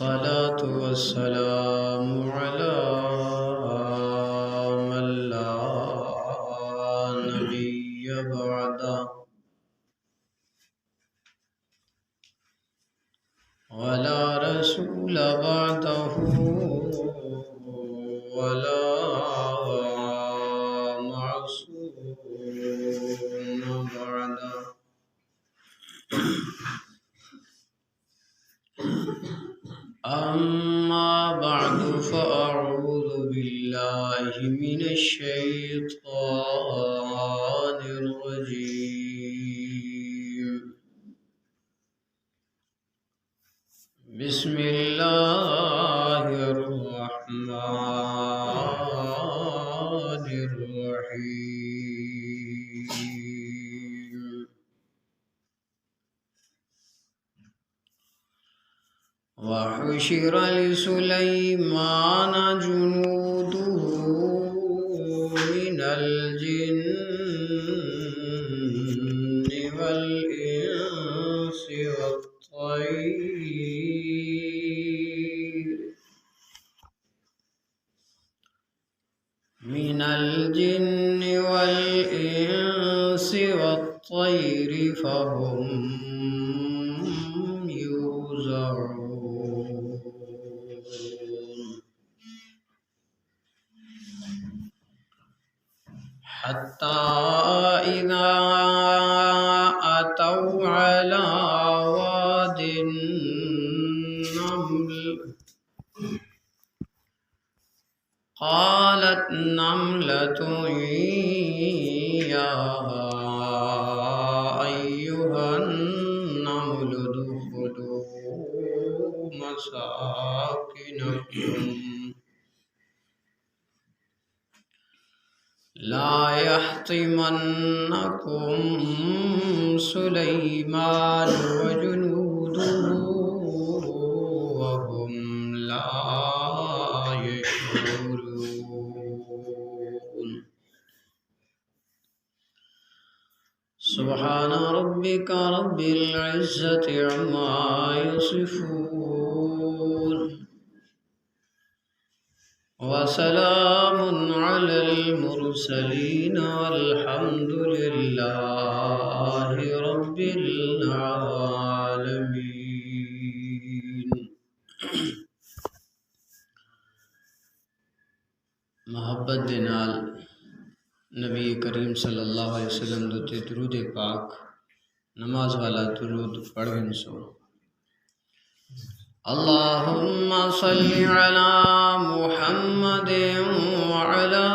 والصلاة والسلام على من لا نبي بعده ولا رسول بعده ولا معصوم بعده. أما بعد فأعوذ بالله من الشيطان الرجيم. بسم الله الرحمن الرحيم. وحشر لسليمان جنوده من الجن والإنس والطير فهم يوزعون. حتى إذا أتوا على واد النمل قالت نملة يا أيها النمل ادخلوا مساكنكم لا يحطمنكم سليمان وجنوده وهم لا يشعرون. سبحان ربك رب العزة عما يصفون وسلام على المرسلين والحمد لله رب العالمين. محبت دے نال نبی کریم صلی اللہ علیہ وسلم دوتے درود پاک نماز والا درود پڑھن سو. اللهم صل على محمد وعلى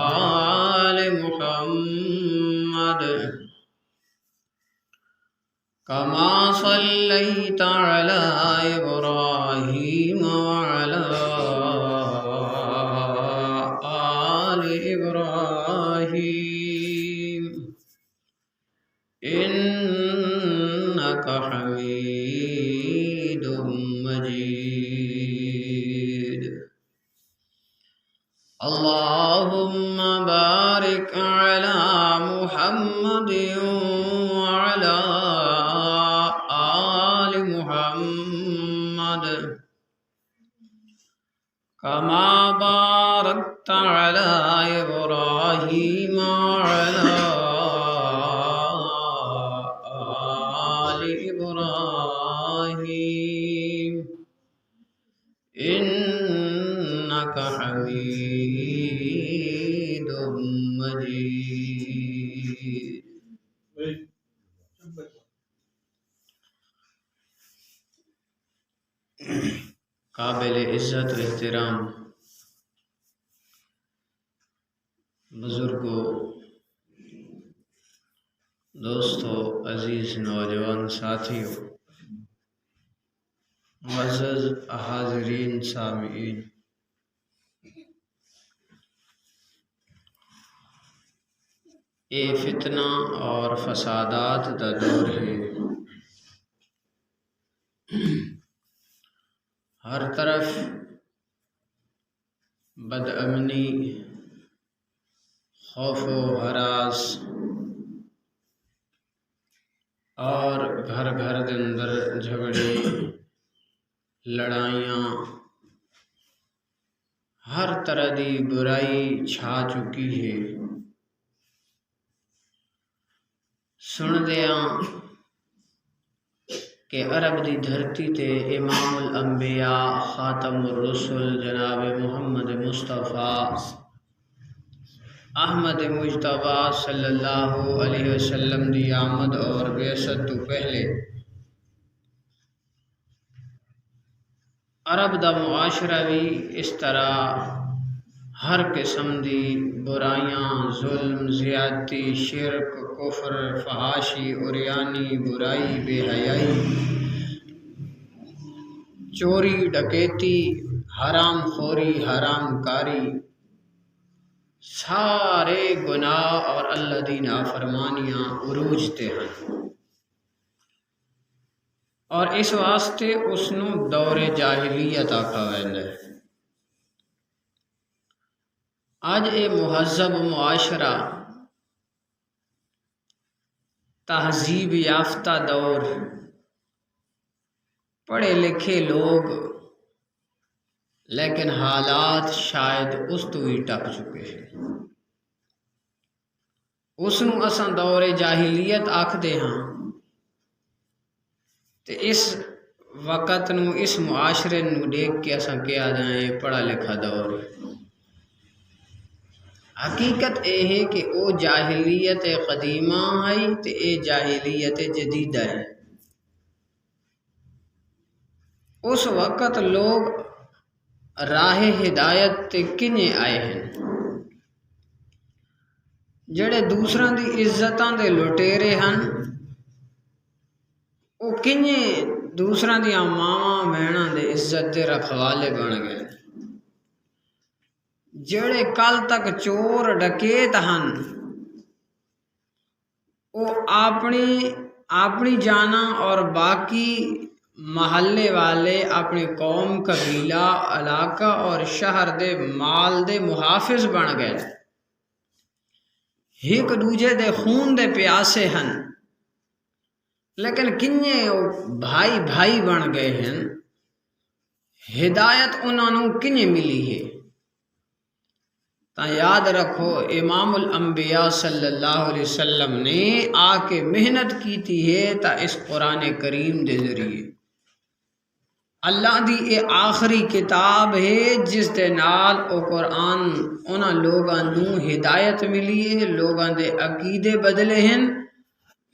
آل محمد كما صليت على إبراهيم وعلى آل إبراهيم إنك حميد مجيد. اللهم بارك على محمد وعلى آل محمد كما باركت على إبراهيم وعلى آل إبراهيم إنك حميد مجيد. قابل عزت و احترام بزرگوں، دوستوں، عزیز نوجوان ساتھیوں، معزز حاضرین سامعین، اے فتنہ اور فسادات دا دور ہے. ہر طرف بد امنی، خوف و ہراس، اور گھر گھر دے اندر جھگڑے لڑائیاں ہر طرح دی برائی چھا چکی ہے۔ سن دیاں کہ عرب دی دھرتی تے امام الانبیاء خاتم الرسل جناب محمد مصطفیٰ احمد مجتبی صلی اللہ علیہ وسلم دی آمد اور بعثت تو پہلے عرب دا معاشرہ بھی اس طرح ہر قسم دی برائیاں، ظلم، زیادتی، شرک، کفر، فحاشی، عریانی، برائی، بے حیائی، چوری، ڈکیتی، حرام خوری، حرام کاری، سارے گناہ اور اللہ دی نافرمانیاں عروج تے ہیں، اور اس واسطے اس نوں دور جاہلیت آکھا ویندا ہے۔ اج اے مہذب معاشرہ، تہذیب یافتہ دور، پڑھے لکھے لوگ، لیکن حالات شاید اس تو بھی ٹپ چکے ہیں۔ اس نوں اساں دور جاہلیت آکھدے ہاں، تے اس وقت نوں، اس معاشرے نوں دیکھ کے اساں کیا جائیں پڑھا لکھا دور۔ حقیقت اے ہے کہ او جاہلیت قدیمہ ہے تے اے جاہلیت جدیدہ ہے۔ اس وقت لوگ راہ ہدایت تے کنجے آئے ہیں، جڑے دوسراں دی عزتاں دے لٹیرے ہن، او کنجے دوسراں دیاں ماواں بہناں دے عزت دے رکھوالے بن گئے۔ جڑے کل تک چور ڈکیت ہن، او اپنی جاناں اور باقی محلے والے اپنی قوم، قبیلہ، علاقہ اور شہر دے مال دے محافظ بن گئے، ایک دوجے دے خون دے پیاسے ہن، لیکن کنجے او بھائی بھائی بن گئے ہیں۔ ہدایت انہاں نوں کنجے ملی ہے؟ تا یاد رکھو، امام الانبیاء صلی اللہ علیہ وسلم نے آ کے محنت کیتی ہے تا اس قرآن کریم دے ذریعے۔ اللہ دی اے آخری کتاب ہے جس دے نال او قرآن انہاں لوگاں نوں ہدایت ملی ہے، لوگاں دے عقیدے بدلے ہیں،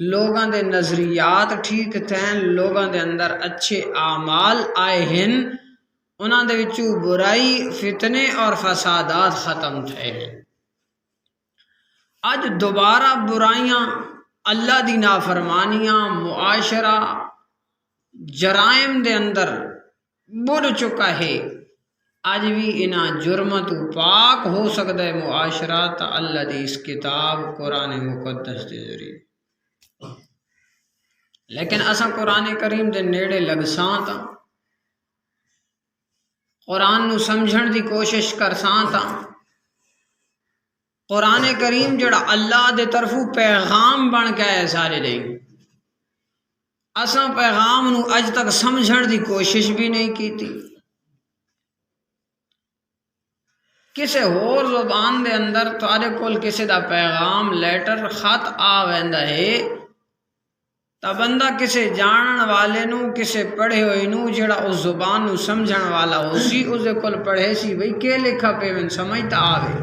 لوگاں دے نظریات ٹھیک تھے، لوگاں دے اندر اچھے اعمال آئے ہیں، انہاں دے وچوں برائی، فتنے اور فسادات ختم تھے ہیں۔ اج دوبارہ برائیاں، اللہ دی نافرمانیاں، معاشرہ جرائم دے اندر بڑھ چکا ہے۔ اج بھی انہاں جرماں تو پاک ہو سکتا ہے معاشرہ تا اللہ دی اس کتاب قرآن مقدس دے ذریعے۔ لیکن اساں قرآن کریم دے نیڑے لگساں تا قرآن نو سمجھن دی کوشش کرساں تا قرآن کریم جڑا اللہ دے طرفوں پیغام بن کے آئے سارے دیں، اساں پیغام نو اج تک سمجھن دی کوشش بھی نہیں کیتی۔ کسے اور زبان دے اندر تھوڑے کول کسے دا پیغام، لیٹر، خط آ ویندا ہے تا بندہ کسے جانن والے نو، کسے پڑھے ہوئے نو جڑا اس زبان نو سمجھن والا ہو سی، اس دے کول پڑھے سی بھئی کہ لکھا پے من سمجھتا آوے۔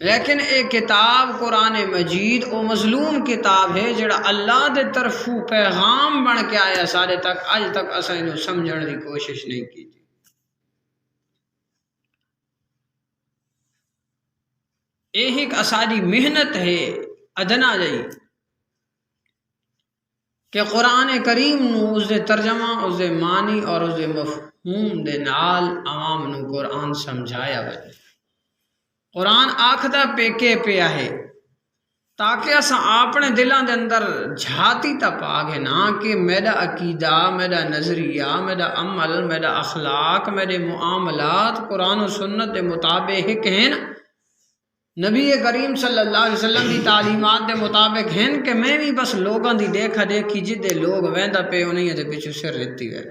لیکن اے کتاب قرآن مجید او مظلوم کتاب ہے جڑا اللہ دے طرفوں پیغام بن کے آیا سارے تک، اج تک اساں انہوں سمجھن دی کوشش نہیں کی تھی۔ ایک اساڈی محنت ہے ادنا جائی کہ قرآن کریم نو اس دے ترجمہ، اس دے معنی اور اس دے مفہوم دے نال عوام نو قرآن سمجھایا وے۔ قرآن آکھدا پیکے پیا ہے تاکہ اساں اپنے دلاں دے اندر جھاتی تا پاگے نا کہ میرا عقیدہ، میرا نظریہ، میرا عمل، میرا اخلاق، میرے معاملات قرآن و سنت دے مطابق ہیں، نبی کریم صلی اللہ علیہ وسلم دی تعلیمات دے مطابق ہیں کہ میں بھی بس لوگاں دی دیکھا دیکھی جدے لوگ ویندا پے انہیں دے پیچھے سر رہتی ہے،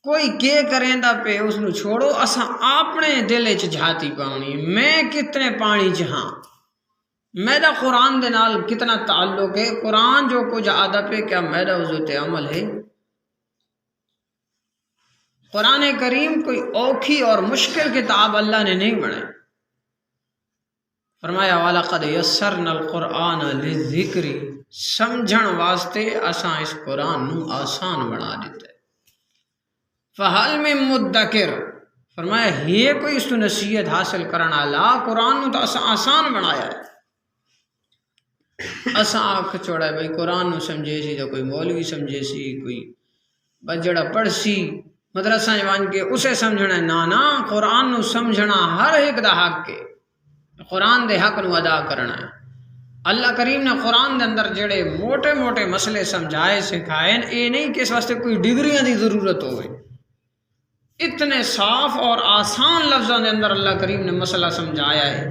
کوئی کے کریندا پے اس نو چھوڑو، اساں اپنے دل وچ جھاتی پاونی میں کتنے پانی جہاں میرا قرآن دے نال کتنا تعلق ہے، قرآن جو کچھ آدھا پہ کیا میرا وضو تے عمل ہے۔ قرآن کریم کوئی اوکھی اور مشکل کتاب اللہ نے نہیں بنائی، فرمایا وَلَقَدْ يَسَّرْنَا الْقُرْآنَ لِلذِّكْرِ، سمجھن واسطے اساں اس قرآن نو آسان بنا دیتا ہے۔ فَهَلْ مِن مُدَّكِرٍ، فرمایا یہ کوئی اس تو نصیحت حاصل کرنا لا، قرآن نو تو اساں آسان بنایا ہے۔ اساں آنکھ چھوڑا ہے بھائی قرآن نو سمجھے سی تو کوئی مولوی سمجھے سی، کوئی بجڑا پڑھ سی مدرسہ جوان کے اسے سمجھنا، نا قرآن نو سمجھنا ہر ایک دا حق ہے، قرآن دے حق نو ادا کرنا ہے۔ اللہ کریم نے قرآن دے اندر جڑے موٹے موٹے مسئلے سمجھائے سکھائے، اے نہیں کہ اس واسطے کوئی ڈگریاں دی ضرورت ہوئے، اتنے صاف اور آسان لفظوں دے اندر اللہ کریم نے مسئلہ سمجھایا ہے۔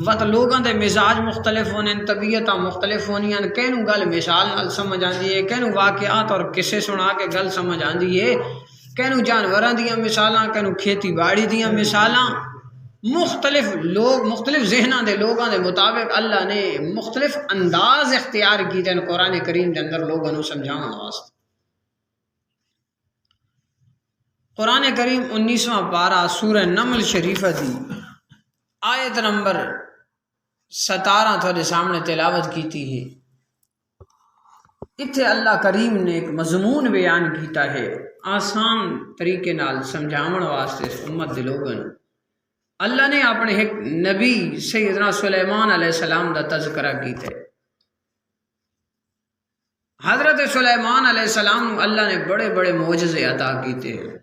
وقت لوگوں دے مزاج مختلف ہونے، طبیعتاں مختلف ہونیاں، کہنو گل مثال نال سمجھ آندی ہے، کہنو واقعات اور قصے سنا کے گل سمجھ آندی ہے، کہنو جانوراں دیاں مثالاں، کہنو کھیتی باڑی دیاں مثالاں، مختلف لوگ مختلف ذہناں دے لوگاں دے مطابق اللہ نے مختلف انداز اختیار کیتے ہیں قرآن کریم دے اندر لوگوں نو سمجھاؤن واسطے۔ قرآن کریم 19واں پارہ سورہ نمل شریفہ دی آیت نمبر 17 تھوڑے سامنے تلاوت کیتی ہے۔ اتھے اللہ کریم نے ایک مضمون بیان کیتا ہے آسان طریقے نال سمجھاون واسطے اس امت دے لوگوں۔ اللہ نے اپنے ایک نبی سیدنا سلیمان علیہ السلام دا تذکرہ کیتا ہے۔ حضرت سلیمان علیہ السلام اللہ نے بڑے بڑے معجزے عطا کیتے ہیں۔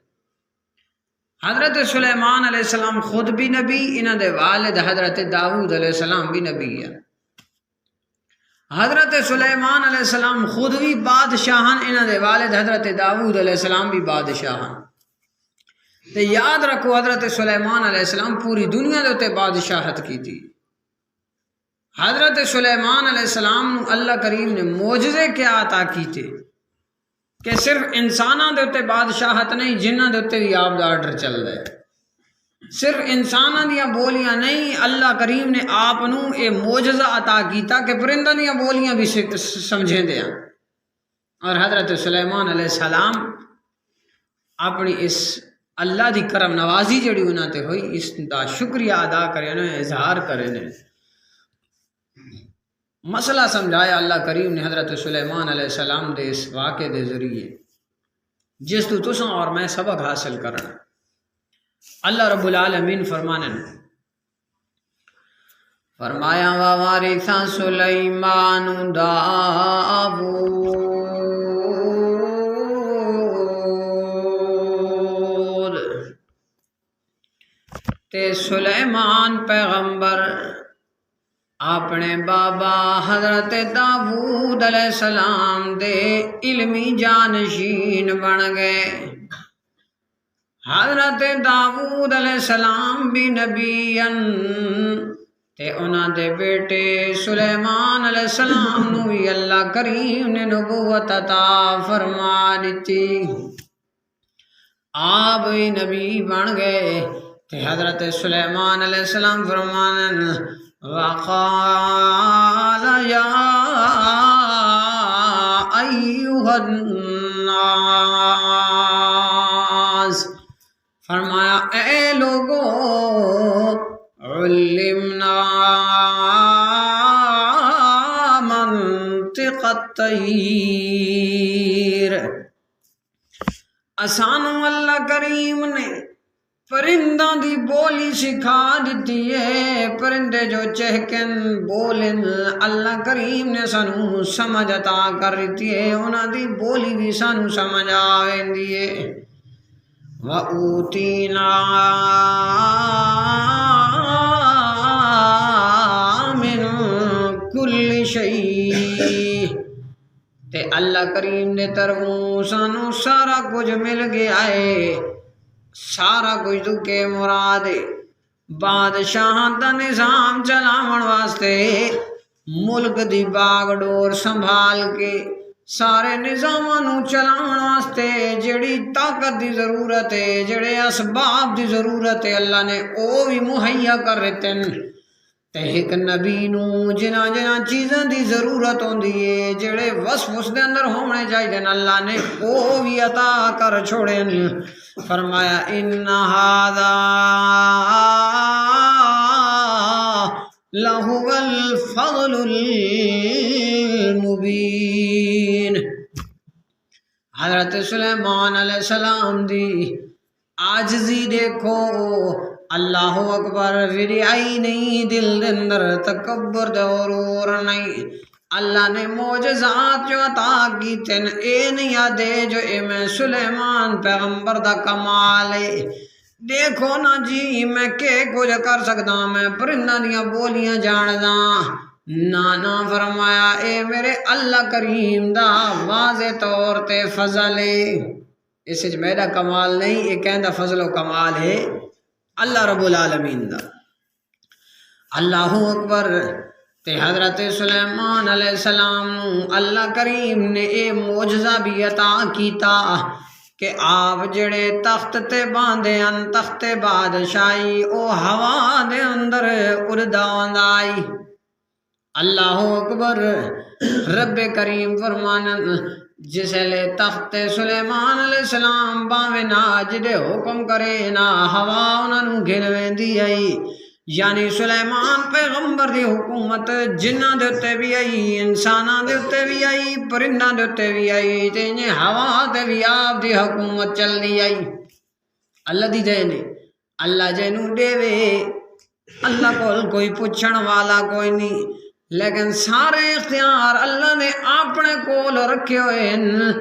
حضرت سلیمان علیہ السلام خود بھی نبی، انہاں دے والد حضرت داؤد علیہ السلام بھی نبی ہے۔ حضرت سلیمان علیہ السلام خود بھی بادشاہن، انہاں دے والد حضرت داؤد علیہ السلام بھی بادشاہن۔ تے یاد رکھو حضرت سلیمان علیہ السلام پوری دنیا دے اتے بادشاہت کی تھی۔ حضرت سلیمان علیہ السلام نو اللہ کریم نے معجزے کیا عطا کیتے کہ صرف انساناں دے اتے بادشاہت نہیں، جنہاں دے اتے بھی آپ دا آرڈر چل رہا ہے۔ صرف انساناں دیاں بولیاں نہیں، اللہ کریم نے آپ نو اے معجزہ عطا کیتا کہ پرنداں دیاں بولیاں بھی سمجھیں دیاں۔ اور حضرت سلیمان علیہ السلام اپنی اس اللہ دی کرم نوازی جڑی انہاں تے ہوئی اس دا شکریہ ادا کرے نے، اظہار کرے نے۔ مسئلہ سمجھایا اللہ کریم نے حضرت سلیمان علیہ السلام دے اس واقعے دے ذریعے، جس تو تساں اور میں سبق حاصل کرنا۔ اللہ رب العالمین فرمانے فرمایا وَوَارِثَ سُلَيْمَانُ دَاوُودَ، تے سلیمان پیغمبر اپنے بابا حضرت داؤد علیہ السلام دے علمی جانشین بن گئے۔ حضرت داؤد علیہ السلام بھی نبیًا، تے انہاں دے بیٹے سلیمان علیہ السلام نو بھی اللہ کریم نے نبوت عطا فرما دیتی، آپ بھی نبی بن گئے۔ تے حضرت سلیمان علیہ السلام فرمانے وَقَالَ يَا أَيُّهَا النَّاسِ، فرمایا اے لوگو علمنا منطق الطیر، اسانو اللہ کریم نے پرنداں دی بولی سکھا دیتی ہے۔ پرندے جو چہکن بولن اللہ کریم نے سانو سمجھ عطا کر دیتی ہے، انہاں دی بولی بھی سانو سمجھ آویندی ہے۔ وَأُوتِينَا مِن كُلِّ شَيْءٍ، تے اللہ کریم نے طرفوں سانو سارا کچھ مل گیا ہے۔ سارا کچھ تو کے مراد بادشاہ دا نظام چلاون واسطے ملک دی باغ ڈور سنبھال کے سارے نظاماں نوں چلاون واسطے جڑی طاقت دی ضرورت ہے جڑے اسباب دی ضرورت ہے اللہ نے او بھی مہیا کر دیتے تے ایک نبی نوں جنہ جنہ چیزاں دی ضرورت ہوندی ہے جڑے وصف اس دے اندر ہونے چاہیے اللہ نے او بھی عطا کر چھوڑے فرمایا ان ھذا لہو الفضل المبین۔ حضرت سلیمان علیہ السلام دی عاجزی دیکھو، اللہ اکبر، وڈیائی نہیں دل دے اندر، تکبر دے غرور نہیں۔ اللہ نے معجزات جو عطا کیتے اے نہیں آدھے جو اے میں سلیمان پیغمبر دا کمال ہے، دیکھو نا جی میں کہ کچھ کر سکتا، میں پرندہ دیاں بولیاں جاندا، نانا فرمایا اے میرے اللہ کریم دا واضح طور تے فضل ہے، اس وچ میرا کمال نہیں، یہ کہندا فضل و کمال ہے اللہ رب العالمین دا۔ اللہ اکبر۔ تے حضرت سلیمان علیہ السلام نو اللہ کریم نے اے معجزہ بھی عطا کیتا کہ آپ جڑے تخت تے باندھے ان تخت بادشاہی او ہوا دے اندر اڑدا آئی۔ اللہ اکبر۔ رب کریم فرمانن جسلے تخت سلیمان علیہ السلام باویں نہ جدے حکم کرے نہ ہوا انہاں نوں گھن ویندی آئی، یعنی سلیمان پیغمبر دی حکومت جنہاں دے اتے بھی آئی، انساناں دے اتے بھی آئی، پرنداں دے اتے بھی آئی، تے ہوا تے بھی آپ دی حکومت چل دی آئی۔ اللہ دی دے نے، اللہ جنوں دے وے، اللہ کول کوئی پوچھن والا کوئی نہیں، لیکن سارے اختیار اللہ نے اپنے کول رکھے ہوئے ہیں،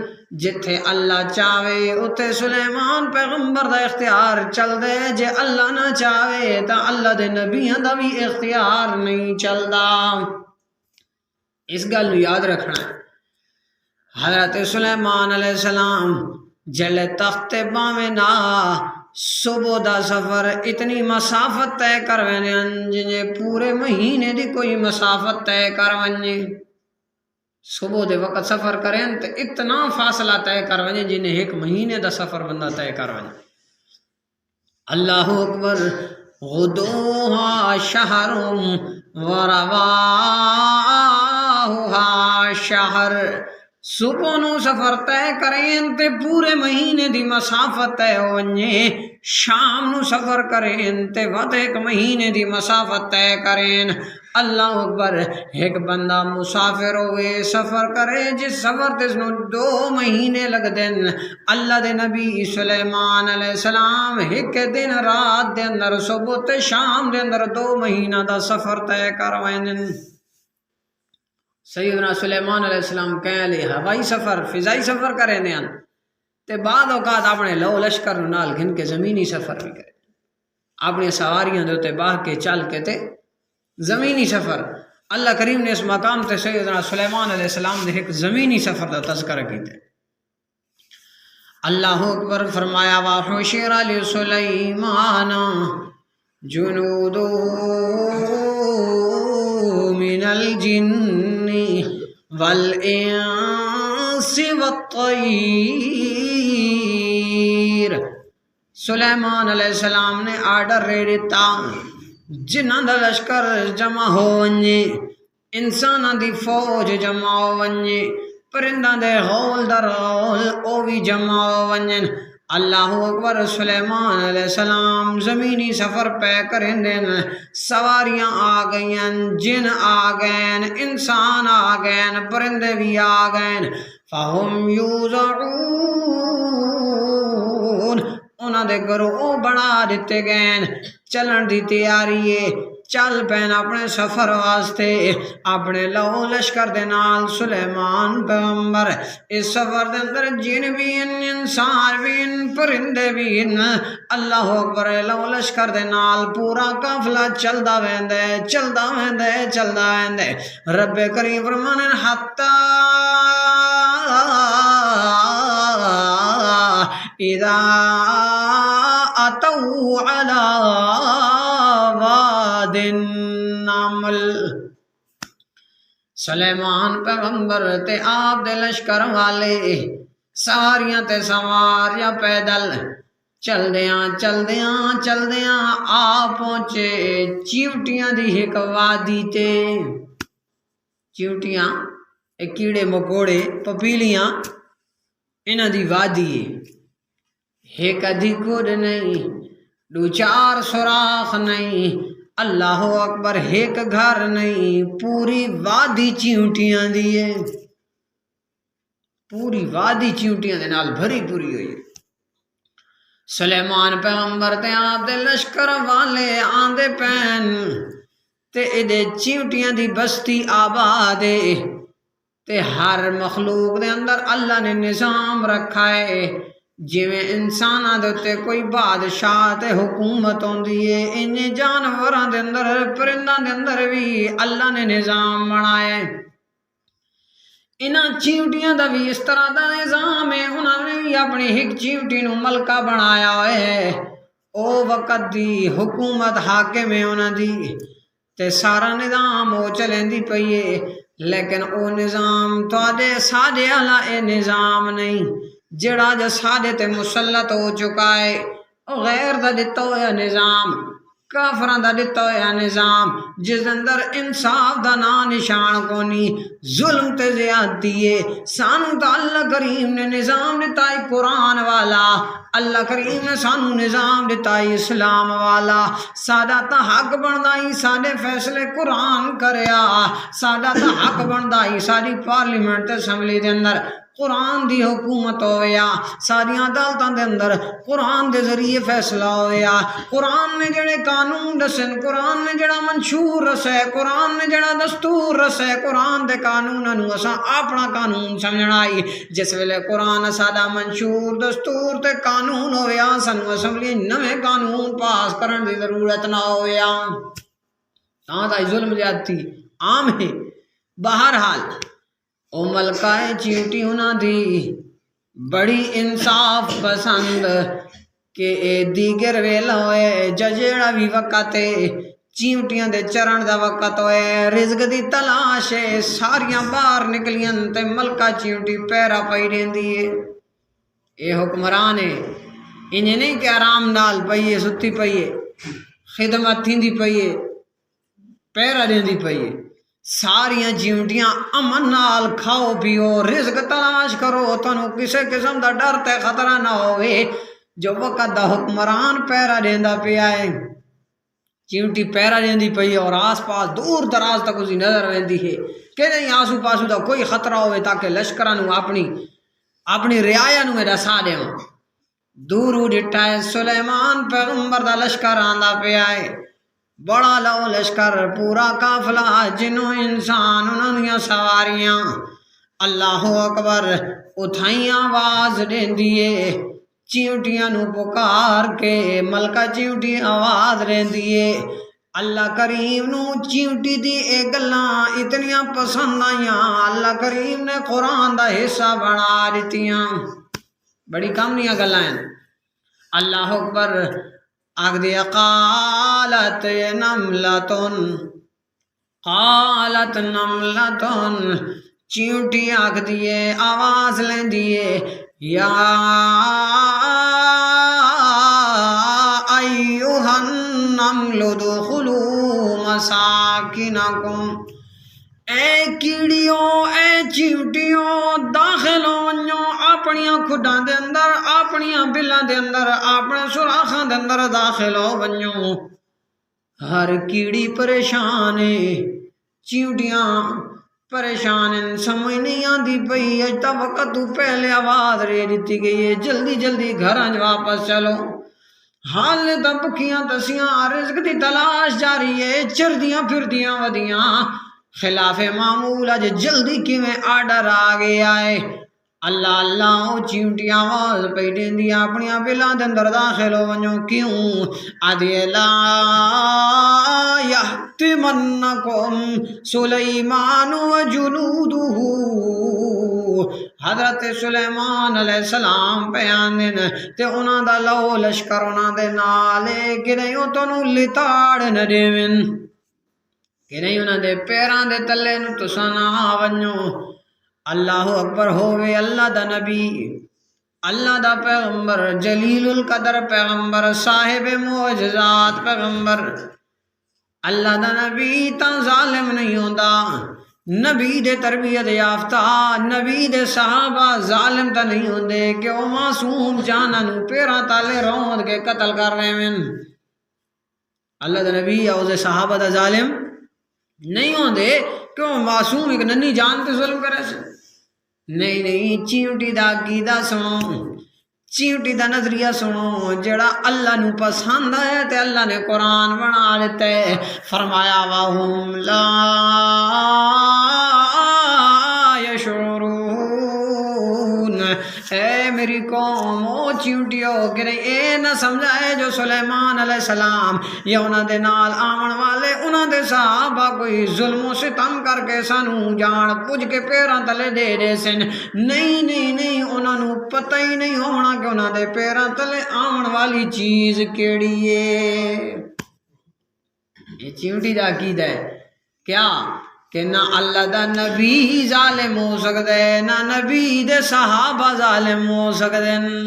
جتھے اللہ چاہے اتھے سلیمان پیغمبر دا اختیار چل دے، جے اللہ نہ چاہے تا اللہ دے نبیاں دا بھی اختیار نہیں چلدا۔ اس گل نو یاد رکھنا ہے۔ حضرت سلیمان علیہ السلام جلے تخت باویں نا صبح دا سفر اتنی مسافت طے کر وینے جنہیں پورے مہینے دی کوئی مسافت طے کر ونجے، صبح دے وقت سفر کریں تو اتنا فاصلہ طے کر ونجے جنہیں ایک مہینے دا سفر بندہ طے کر ونجے۔ اللہ اکبر۔ غدوہا شہر ورواہا شہر، صبح نو سفر طے کریں تے پورے مہینے دی مسافت طے ونجے، شام نو سفر کریں تے ود ایک مہینے دی مسافت طے کریں۔ اللہ اکبر۔ ایک بندہ مسافر ہوئے سفر کرے جس سفر تے نو 2 مہینے لگ دین، اللہ دے نبی سلیمان علیہ السلام ایک دن رات دے اندر صبح تے شام دے اندر 2 مہینہ دا سفر طے کروائیں۔ سیدنا سلیمان علیہ السلام کہہ لے ہوائی سفر فضائی سفر کریں دے تے بعد اوقات اپنے لو لشکر نال گھن کے زمینی سفر بھی کرے، اپنی سواریاں دے تے باہ کے چل کے تے زمینی سفر۔ اللہ کریم نے اس مقام تے سیدنا سلیمان علیہ السلام نے ایک زمینی سفر دا تذکرہ کیتے۔ اللہ اکبر۔ فرمایا وَحُشِرَ لِسُلَيْمَانَ جُنُودُهُ مِنَ الْجِنِّ وَالْإِنسِ وَالطَّيْرِ۔ سلیمان علیہ السلام نے آرڈر دے دیتا جنہاں دا لشکر جمع ہو ونجے، انساناں دی فوج جمع ہو ونجے، پرنداں دے غول در غول او بھی جمع ہو ونجن۔ اللہ اکبر۔ سلیمان علیہ السلام زمینی سفر پہ کریں دین، سواریاں آ گئیں، جن آ گئیں، انسان آ گئیں، پرندے بھی آ گئیں۔ فَهُمْ يُوزَعُونَ، انہاں دے گروہ بنا دیتے گئے، چلن دی تیاری ہے، چل پین اپنے سفر واسطے اپنے لو لشکر دے نال۔ سلیمان پیغمبر اس سفر دے اندر جن بھی ہیں، انسان بھی ہیں، پرندے بھی ہیں، اللہ اکبر، لو لشکر دے نال پورا قافلہ چلدا ویندے چلدا ویندے چلدا ویندے۔ رب کریم فرمانے حتی اذا اتوا علی وادن نامل سلیمان پیغمبر تے آپ دے لشکر والے سواریاں تے سوار یا پیدل چلدیاں آ پہنچے چیوٹیاں دی ایک وادی تے. چیوٹیاں ایک کیڑے مکوڑے پپیلیاں انہاں دی وادی ہے، ایک ادھی گڈ نہیں دو چار سوراخ نہیں، اللہ اکبر، ایک گھر نہیں، پوری وادی چیونٹیاں دی ہے، پوری وادی چیونٹیاں دے نال بھری پوری ہوئی. سلیمان پیغمبر تے آپ دے لشکر والے آندے پین تے ایدے چیونٹیاں دی بستی آباد ہے تے ہر مخلوق دے اندر اللہ نے نظام رکھا ہے. جویں انساناں دے تے کوئی بادشاہ تے حکومت ہوندی ہے، انہیں جانوراں دے اندر پرنداں دے اندر بھی اللہ نے نظام بنایا ہے. انہاں چیونٹیاں دا بھی اس طرح دا نظام ہے، انہاں نے بھی اپنی ایک چیونٹی نو ملکہ بنایا ہے. او وقت دی حکومت حاکم ہے انہاں دی تے سارا نظام او چلیندی پئی ہے، لیکن او نظام تواڈے ساڈے والا اے نظام نہیں جڑا جو ساڈے تے مسلط ہو چکا ہے. او غیر دا دتا ہویا نظام، کافراں دا دتا ہویا نظام جس اندر انصاف دا نام نشان کونی، ظلم تے زیادتی ہے. سانو تا اللہ کریم نے نظام دتا ہے قرآن والا، اللہ کریم نے سانو نظام دتا ہے اسلام والا. ساڈا تا حق بندا ہی ساڈے فیصلے قرآن کریا، ساڈا تا حق بندا ہی ساری پارلیمنٹ تے اسمبلی دے اندر قرآن دی حکومت ہویا، ساریاں عدالتاں دے اندر قرآن دے ذریعے فیصلہ ہویا. قرآن نے جڑے قانون دسن، قرآن نے جڑا منشور رسے، قرآن نے جڑا دستور رسے، قرآن دے قانوناں نو اساں اپنا قانون سمجھنا ہی. جس ویلے قرآن ساڈا منشور دستور تے قانون ہویا، سانو اسمبلی نویں قانون پاس کرن دی ضرورت نہ ہویا. تاں دا ظلم زیادتی عام ہے. بہرحال او ملکہ چیونٹی انہاں دی بڑی انصاف پسند کہ اے دیگر ویلا ہوئے ججیڑا بھی وقت ہے، چیونٹیاں دے چرن دا وقت ہوئے، رزق دی تلاش ہے، ساریاں باہر نکلیاں تے ملکہ چیونٹی پیرا پئی رہندی ہے. اے حکمران ہے، انہیں نہیں کہ آرام نال پئی ہے، ستی پئی ہے، خدمت تھیندی پئی ہے، پیرا دیندی پئی ہے. ساریاں چیونٹیاں امن نال کھاؤ پیو، رزق تلاش کرو، تانوں کسے قسم دا ڈر تے خطرہ نہ ہوئے. جو وقت دا حکمران پیرا دیندا پیا ہے، چیونٹی پیرا دیندی پئی ہے اور آس پاس دور دراز تک اسی نظر رہندی ہے کہ نہیں آسو پاسو دا کوئی خطرہ ہوئے تاکہ لشکراں نو اپنی رعایا نو دسا دیواں. دورو ڈٹھا ہے سلیمان پیغمبر دا لشکر آندا پیا ہے، بڑا لو لشکر، پورا قافلہ، جنوں انسان انہاں دیاں سواریاں. اللہ اکبر، اتھائیں آواز دیندی ہے چیونٹیاں نو پکار کے، ملکہ چیونٹی آواز دیندی ہے. اللہ کریم نو چیونٹی دی اے گلاں اتنیاں پسند آئیاں، اللہ کریم نے قرآن دا حصہ بنا دیتیاں. بڑی کم نیاں گلاں ہیں. اللہ اکبر آگدی قالت نملتن، چیونٹی آگدی ہے، آواز لیندی ہے، یا ایوہ النمل ادخلوا مساکنکم، اے کیڑیوں، اے چیونٹیوں، داخل ونجو اپنیاں کھڈاں دے اندر، اپنیاں بلاں دے اندر، اپنے سوراخاں دے اندر داخل ونجو. ہر کیڑی پریشان ہے، چیونٹیاں پریشان ہیں، سمجھ نہیں آندی پئی اج تا وقت تو پہلے آواز دے دیتی گئی ہے، جلدی جلدی گھراں واپس چلو. حال نے تا بکیاں تسیاں، رزق دی تلاش جاری ہے، چردیاں پھردیاں ودیاں، خلاف معمول اج جلدی کیویں آرڈر آ گیا ہے. اللہ اللہ چیونٹی آواز پئی دیندی اپنی بلاں دے اندر داخل ہو ونجو. کیوں؟ آدھی لا یحتمنکم سلیمان و جنودہ حضرت سلیمان علیہ السلام پہ آندن تے انہاں دا لو لشکر انہاں دے نالے کہ نہیں تنوں لتاڑ نہ دیون کہ نہیں انہاں دے پیراں دے تلے نو تساں نہ ونجو اللہ اکبر ہووے اللہ دا نبی اللہ دا پیغمبر جلیل القدر پیغمبر صاحب معجزات پیغمبر اللہ دا نبی تا ظالم نہیں ہوندا نبی دے تربیت یافتہ نبی دے صحابہ ظالم تا نہیں ہوندے کہ وہ معصوم جاناں نو پیراں تالے روند کے قتل کر رہے ہیں اللہ دا نبی او دے صحابہ دا ظالم نہیں ہوندے کہ وہ معصوم ایک ننی جان تے ظلم کرے سے نہیں چیوٹی دا عقیدہ سنو چیوٹی دا نظریہ سنو جڑا اللہ نو پسند ہے تے اللہ نے قرآن بنا لیتے فرمایا وَهُمْ لَا يَشْعُرُونَ اے میری قوم او چیوٹیو کہ اے نہ سمجھائے جو سلیمان علیہ السلام یا انہاں دے نال آمن والے انہاں دے صحابہ کوئی ظلم و ستم کر کے سانو جان پوجھ کے پیراں تلے دے سن نہیں انہاں نو پتہ ہی نہیں ہونا کہ انہاں دے پیراں تلے آمن والی چیز کیڑی ہے یہ چیوٹی دا عقیدہ ہے کیا کہ نہ اللہ دا نبی ظالم ہو سکتا ہے نہ نبی دے صحابہ ظالم ہو سکتے ہیں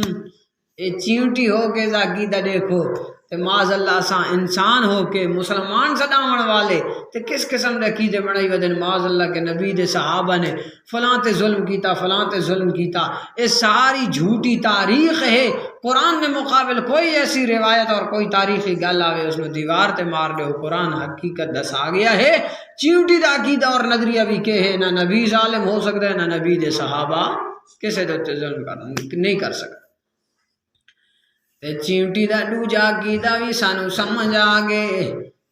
یہ چیوٹی ہو کے عقیدہ دیکھو تے معاذ اللہ سا انسان ہو کے مسلمان صداون والے تے کس قسم دے عقیدے بنائی ودن معاذ اللہ کے نبی دے صحابہ نے فلاں تے ظلم کیتا فلاں تے ظلم کیتا یہ ساری جھوٹی تاریخ ہے قرآن میں مقابل کوئی ایسی روایت اور کوئی تاریخی گل آوے اس نے دیوار تے مار دے قرآن حقیقت دس آ گیا ہے چیوٹی دا عقیدہ اور نظریہ بھی کہ ہے نہ نبی ظالم ہو سکتا ہے نہ نبی دے صحابہ کسے دے ظلم نہیں کر سکتے تے چیوٹی دا دوجا عقیدہ بھی سانو سمجھ آ گئے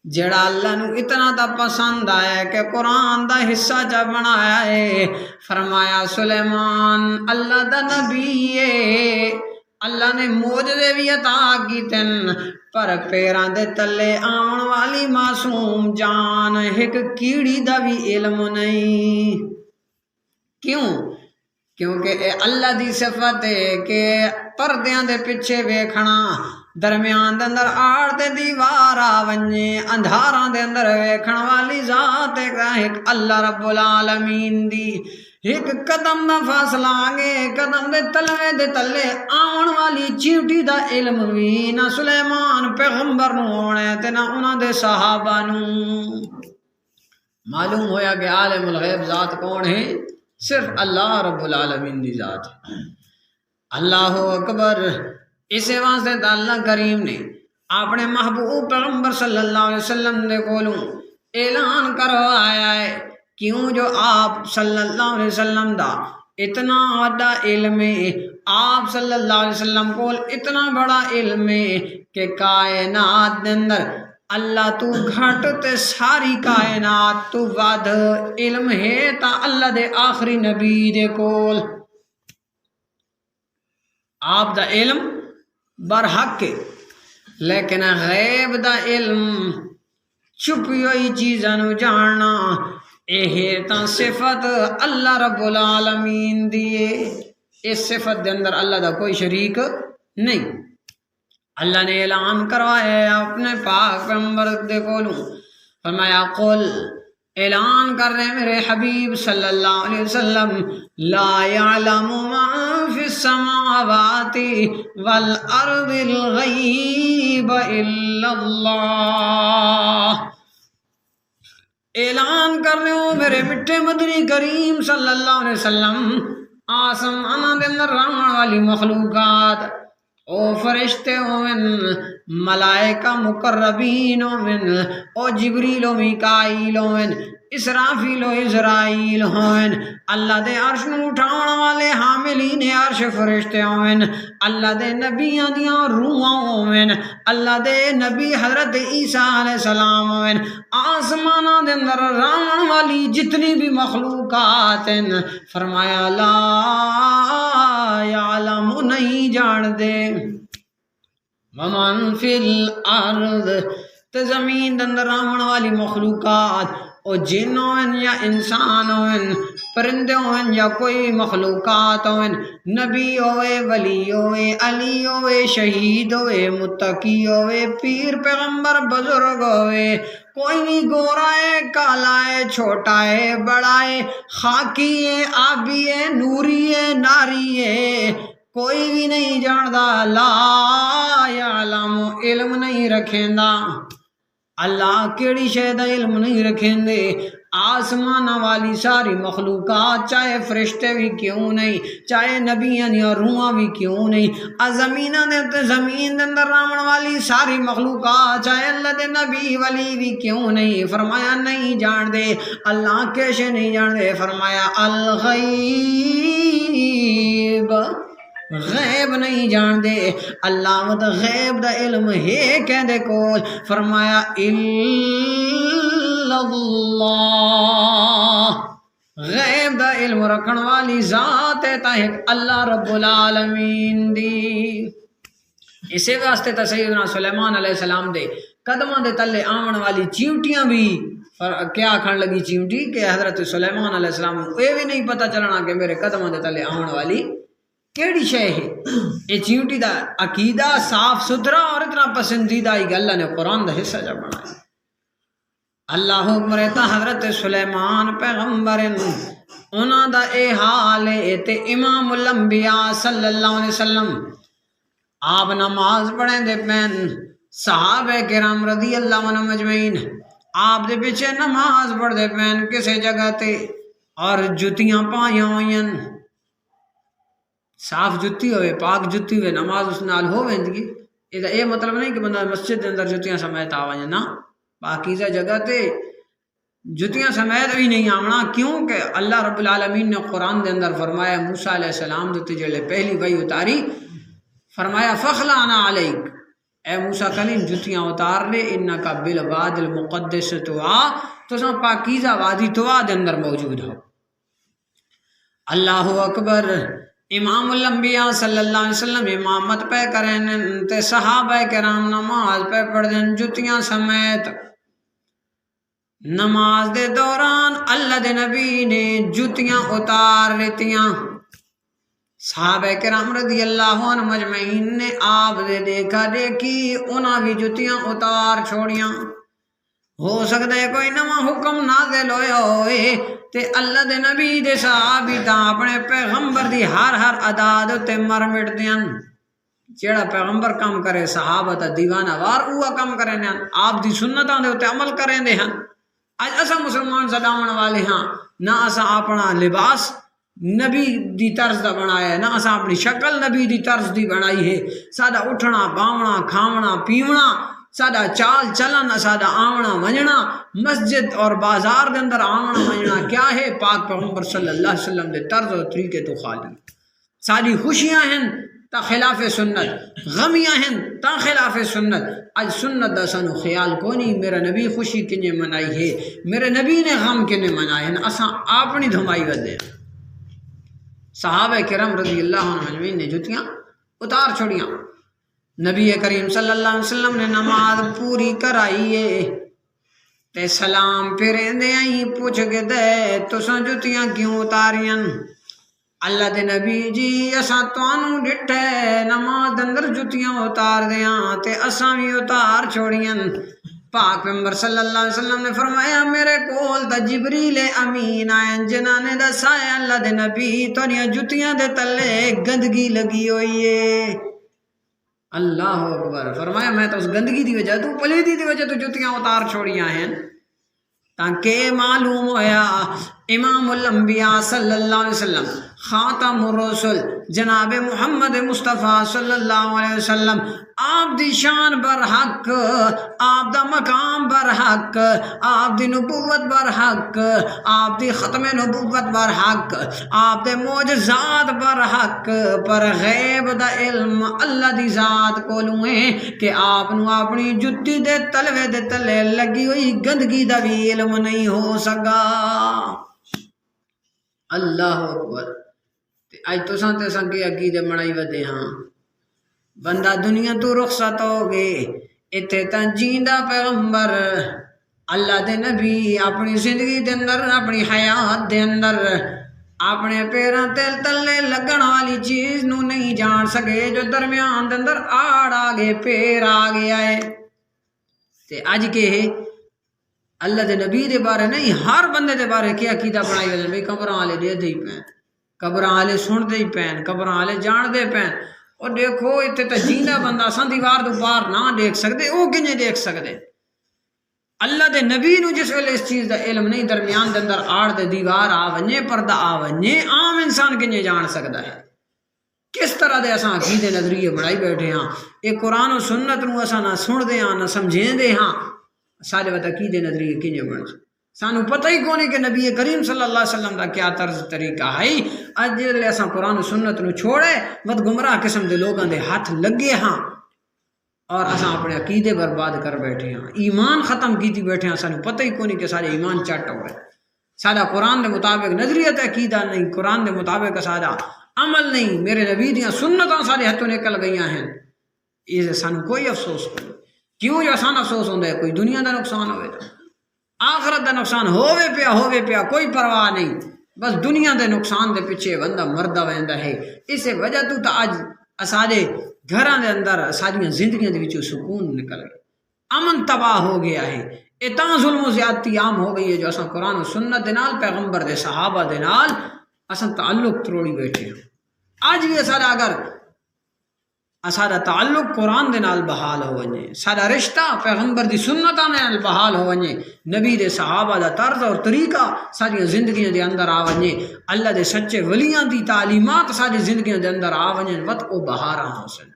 جڑا اللہ نو اتنا تا پسند آیا کہ قرآن دا حصہ جب بنایا ہے فرمایا سلیمان اللہ دا نبی ہے اللہ نے معجزے بھی عطا کیتن پر پیراں دے تلے آن والی معصوم جان ایک کیڑی دا بھی علم نہیں کیوں کیونکہ اے اللہ دی صفت ہے کہ پردیاں دے پیچھے ویکھنا درمیان دے اندر آڑ تے دیوار آ ونجے اندھاراں دے اندر ویکھن والی ذات ایک اللہ رب العالمین دی ایک قدم دا فاصلہ آگے قدم دے تلوے دے تلے آن والی چیوٹی دا علم بھی نہ سلیمان پیغمبر نو ہونے تے نہ انہاں دے صحابہ نو معلوم ہویا کہ عالم الغیب ذات کون ہے صرف اللہ رب العالمین دی ذات ہے اللہ اکبر اسے واسطے تا اللہ کریم نے اپنے محبوب پیغمبر صلی اللہ علیہ وسلم دے کولوں اعلان کروایا ہے کیوں جو آپ صلی اللہ علیہ وسلم دا اتنا بڑا علم ہے آپ صلی اللہ علیہ وسلم کو اتنا بڑا علم ہے کہ کائنات دے اندر اللہ تو گھٹ تے ساری کائنات تو ود علم ہے تا اللہ دے آخری نبی دے کول آپ دا علم برحق ہے لیکن غیب دا علم چھپی ہوئی چیزاں نو جاننا یہ تا صفت اللہ رب العالمین دیے اس صفت دے اندر اللہ دا کوئی شریک نہیں اللہ نے اعلان کروایا اپنے پاک پیغمبر دے کولوں فرمایا قل اعلان کر رہے میرے حبیب صلی اللہ علیہ وسلم لا يعلم ما في السماوات والارض الغیب الا اللہ اعلان کر رہے ہو میرے مٹھے مدنی کریم صلی اللہ علیہ وسلم آسمانہ دے اندر رہن والی مخلوقات او فرشتے ہوئن ملائکہ مقربین ہوئن او جبریل و میکائیل ہوئن اسرافیل و اسرائیل ہوئن اللہ دے عرش نو اٹھان والے حاملین عرش فرشتے ہوئن اللہ دے نبیاں دیاں روحاں ہوئن اللہ دے نبی حضرت عیسیٰ علیہ السلام ہوئن آسمانہ دے اندر رہن والی جتنی بھی مخلوقات ہیں فرمایا لا یعلم نہیں جان دے ومن فی الارض تے زمین دے اندر رہن والی مخلوقات او جن ہوئن یا انسان ہوئن پرندے ہون یا کوئی مخلوقات ہون، نبی ہوئے، ولی ہوئے، علی ہوئے، شہید ہوئے، متقی ہوئے، پیر پیغمبر بزرگ ہوئے، کوئی بھی گورا ہے، کالا ہے، چھوٹا ہے، بڑا ہے، خاکی ہے، آبی ہے، نوری ہے، ناری ہے، کوئی بھی نہیں جاندا، لا یعلم علم نہیں رکھیندا۔ اللہ کیڑی شے دا علم نہیں رکھیں دے؟ آسمان والی ساری مخلوقات، چاہے فرشتے بھی کیوں نہیں، چاہے نبیان یا روحاں بھی کیوں نہیں، زمین دے اندر رامن والی ساری مخلوقات، چاہے اللہ دے نبی ولی بھی کیوں نہیں، فرمایا نہیں جان دے۔ اللہ کیسے نہیں جان دے؟ فرمایا الغیب، غیب نہیں جان دے۔ اللہ مت غیب دا علم ہے کہندے کول، فرمایا الا اللہ، غیب دا علم رکھن والی ذات ہے تا اللہ رب العالمین دی۔ اسی واسطے تا سیدنا سلیمان علیہ السلام دے قدموں دے تلے آمن والی چیونٹیاں بھی کیا کھان لگی چیونٹی کہ حضرت سلیمان علیہ السلام کو یہ بھی نہیں پتہ چلنا کہ میرے قدموں دے تلے آمن والی کیڑی شے ہے۔ یہ چیونٹی دا عقیدہ صاف ستھرا اور اتنا پسندیدہ ہی اللہ نے قرآن دا حصہ جب بنایا۔ اللہ حکم رہتا حضرت سلیمان پیغمبر انہاں دا اے حال ہے تے امام الانبیاء صلی اللہ علیہ وسلم آپ نماز پڑھیں دے پین، صحابہ کرام رضی اللہ عنہ مجمعین آپ دے پیچھے نماز پڑھ دے پین کسے جگہ تے، اور جتیاں پائیاں ہوئیں، صاف جتی ہوئے، پاک جتی ہوئے، نماز اس نال ہو ویندگی۔ یہ مطلب نہیں کہ بندہ مسجد دے اندر جتیاں سمیت آوائیں، نہ پاکیزہ جگہ تے جتیاں سمیت بھی نہیں آمنا، کیونکہ اللہ رب العالمین نے قرآن دے اندر فرمایا موسیٰ علیہ السلام دے جلے پہلی وحی اتاری، فرمایا فخلعنا علیک، اے موسیٰ کلیم جتیاں اتار لے، انکا بالواد المقدس توا، تو سن پاکیزہ وادی توا دے اندر موجود ہو۔ اللہ اکبر۔ امام الانبیاء صلی اللہ علیہ وسلم امامت پہ کریں تے صحابہ کرام نماز پہ پڑھ دیں جتیاں سمیت۔ نماز دے دوران اللہ دے نبی نے جتیاں اتار لیتیاں، صحابہ کرام رضی اللہ عنہ مجمعین نے آپ دے دیکھا دیکھی انہاں بھی جتیاں اتار چھوڑیاں۔ ہو سکتا ہے کوئی نواں حکم نازل ہویا ہوئے تے اللہ دے نبی دے صحابی تا اپنے پیغمبر دی ہر عداد تے مر مٹ دیاں، جیڑا پیغمبر کام کرے صحابہ تا دیوانہ وار اوہ کام کریں دیاں، آپ دی سنتاں دے تے عمل کریں دے ہیں۔ آج اسا مسلمان صداون والے ہاں، نہ اسا اپنا لباس نبی دی طرز دا بنایا ہے، نہ اسا اپنی شکل نبی دی طرز دی بنائی ہے، سادہ اٹھنا باونا کھاونا پیونا، سادہ چال چلن، سادہ آونا ونجنا، مسجد اور بازار دے اندر آونا ونجنا کیا ہے؟ پاک پیغمبر صلی اللہ علیہ وسلم دے طرز و طریقے تو خالی۔ ساری خوشیاں ہیں تا خلاف سنت، غمیاں ہیں تا خلاف سنت۔ آج سنت دا سانو خیال کو نہیں، میرا نبی خوشی کنجے منائی ہے، میرے نبی نے غم کنجے منائے ہیں، اساں اپنی دھمائی ودے ہیں۔ صحابہ کرام رضی اللہ عنہ مجمعین نے جتیاں اتار چھوڑیاں۔ نبی کریم صلی اللہ علیہ وسلم نے نماز پوری کرائیے تے سلام پھریں دے آئی پوچھ کے دے تو سن جتیاں کیوں اتاریاں؟ اللہ دے نبی جی اساں توانوں ڈٹھے نماز اندر جتیاں اتار دیاں تے اساں بھی اتار چھوڑیاں۔ پاک پیغمبر صلی اللہ علیہ وسلم نے فرمایا میرے کول تا جبریل امین آئیں جنہاں نے دسایا اللہ دے نبی تو جتیاں دے تلے گندگی لگی ہوئی ہے۔ اللہ اکبر۔ فرمایا میں تو اس گندگی دی وجہ تو پلیدی دی وجہ تو جتیاں اتار چھوڑیاں ہیں، تاکہ معلوم ہویا امام الانبیاء صلی اللہ علیہ وسلم خاتم الرسل جناب محمد مصطفیٰ صلی اللہ علیہ وسلم آپ دی شان برحق، آپ دا مقام برحق، آپ دی نبوت برحق، آپ دی ختم نبوت برحق، آپ دے معجزات برحق، پر غیب دا علم اللہ دی ذات کو لوئیں کہ آپ نو اپنی جتی دے تلوے دے تلے لگی ہوئی گندگی دا بھی علم نہیں ہو سکا۔ اللہ اکبر۔ آج تو سانتے سنکے عقیدے منائی ودے ہاں، بندہ دنیا تو رخصت ہو گئے، اتھے تا جیندہ پیغمبر اللہ دے نبی اپنی زندگی دے اندر اپنی حیات دے اندر اپنے پیراں تے تلے لگن والی چیز نو نہیں جان سکے جو درمیان دے اندر آڑ آ گئے پیر آ گیا ہے تے اج کے اللہ دے نبی دے بارے نہیں ہر بندے دے بارے کیا عقیدہ بنائی ہوئے بھئی قبراں والے دے دے ہی پین قبراں والے سن دے ہی پین قبراں والے جان دے پین اور دیکھو اتنے تو جیندہ بندہ سن دیوار تو باہر نہ دیکھ سکتے وہ کنجے دیکھ سکتے اللہ دے نبی نو جس ویلے اس چیز دا علم نہیں درمیان دے اندر آڑ دے دیوار آ ونجے پردہ آ ونجے عام انسان کنجے جان سکتا ہے کس طرح دے اساں عقیدے نظریے بڑھائی بیٹھے ہاں ایک قرآن و سنت نو اساں نہ سن دے ہاں نہ سمجھیں دے ہاں سارے وقت عقیدے نظریے کنجے بن سانو پتہ ہی کونے کہ نبی کریم صلی اللہ علیہ وسلم دا کیا طرز طریقہ ہے اج جے اساں قرآن و سنت نو چھوڑے ود گمراہ قسم دے لوگاں دے ہاتھ لگے ہاں اور اساں اپنے عقیدے برباد کر بیٹھے ہاں ایمان ختم کیتی بیٹھے ہاں سانو پتہ ہی کونی کہ سارے ایمان چٹ ہو گئے سارا قرآن دے مطابق نظریت عقیدہ نہیں قرآن دے مطابق سارا عمل نہیں میرے نبی دیاں سنتاں سارے ہتھوں نکل گئیاں ہیں یہ سانو کوئی افسوس نہیں کیوں جو آسان افسوس ہوندا ہے کوئی دنیا دا نقصان ہوئے تو آخرت دا نقصان ہووے پیا کوئی پرواہ نہیں بس دنیا دے نقصان دے پیچھے بندہ مردا ویندا ہے اس وجہ تو اج اساڈے گھراں دے اندر ساریاں زندگیاں دے وچوں سکون نکل گیا امن تباہ ہو گیا ہے اتنا ظلم و زیادتی عام ہو گئی ہے جو اساں قرآن و سنت دے نال پیغمبر دے صحابہ دے نال اساں تعلق تروڑی بیٹھے ہیں اج بھی سارا اگر سارا تعلق قرآن دے نال بحال ہو ونجے سارا رشتہ پیغمبر دی سنتاں نال بحال ہو ونجے نبی دے صحابہ دا طرز اور طریقہ ساری زندگیاں دے اندر آ ونجے اللہ دے سچے ولیاں دی تعلیمات ساری زندگیاں دے اندر آ ونجے وت او بہاراں حاصل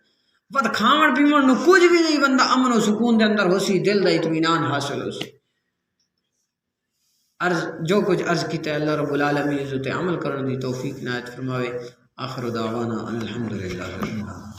وت کھاون پیون نو کچھ بھی نہیں بندہ امن و سکون دے اندر ہو سی دل دا اطمینان حاصل ہو سی جو کچھ عرض کیتا ہے اللہ رب العالمین عزت عمل کرنے دی توفیق عنایت فرماوے آخر دعوانا الحمدللہ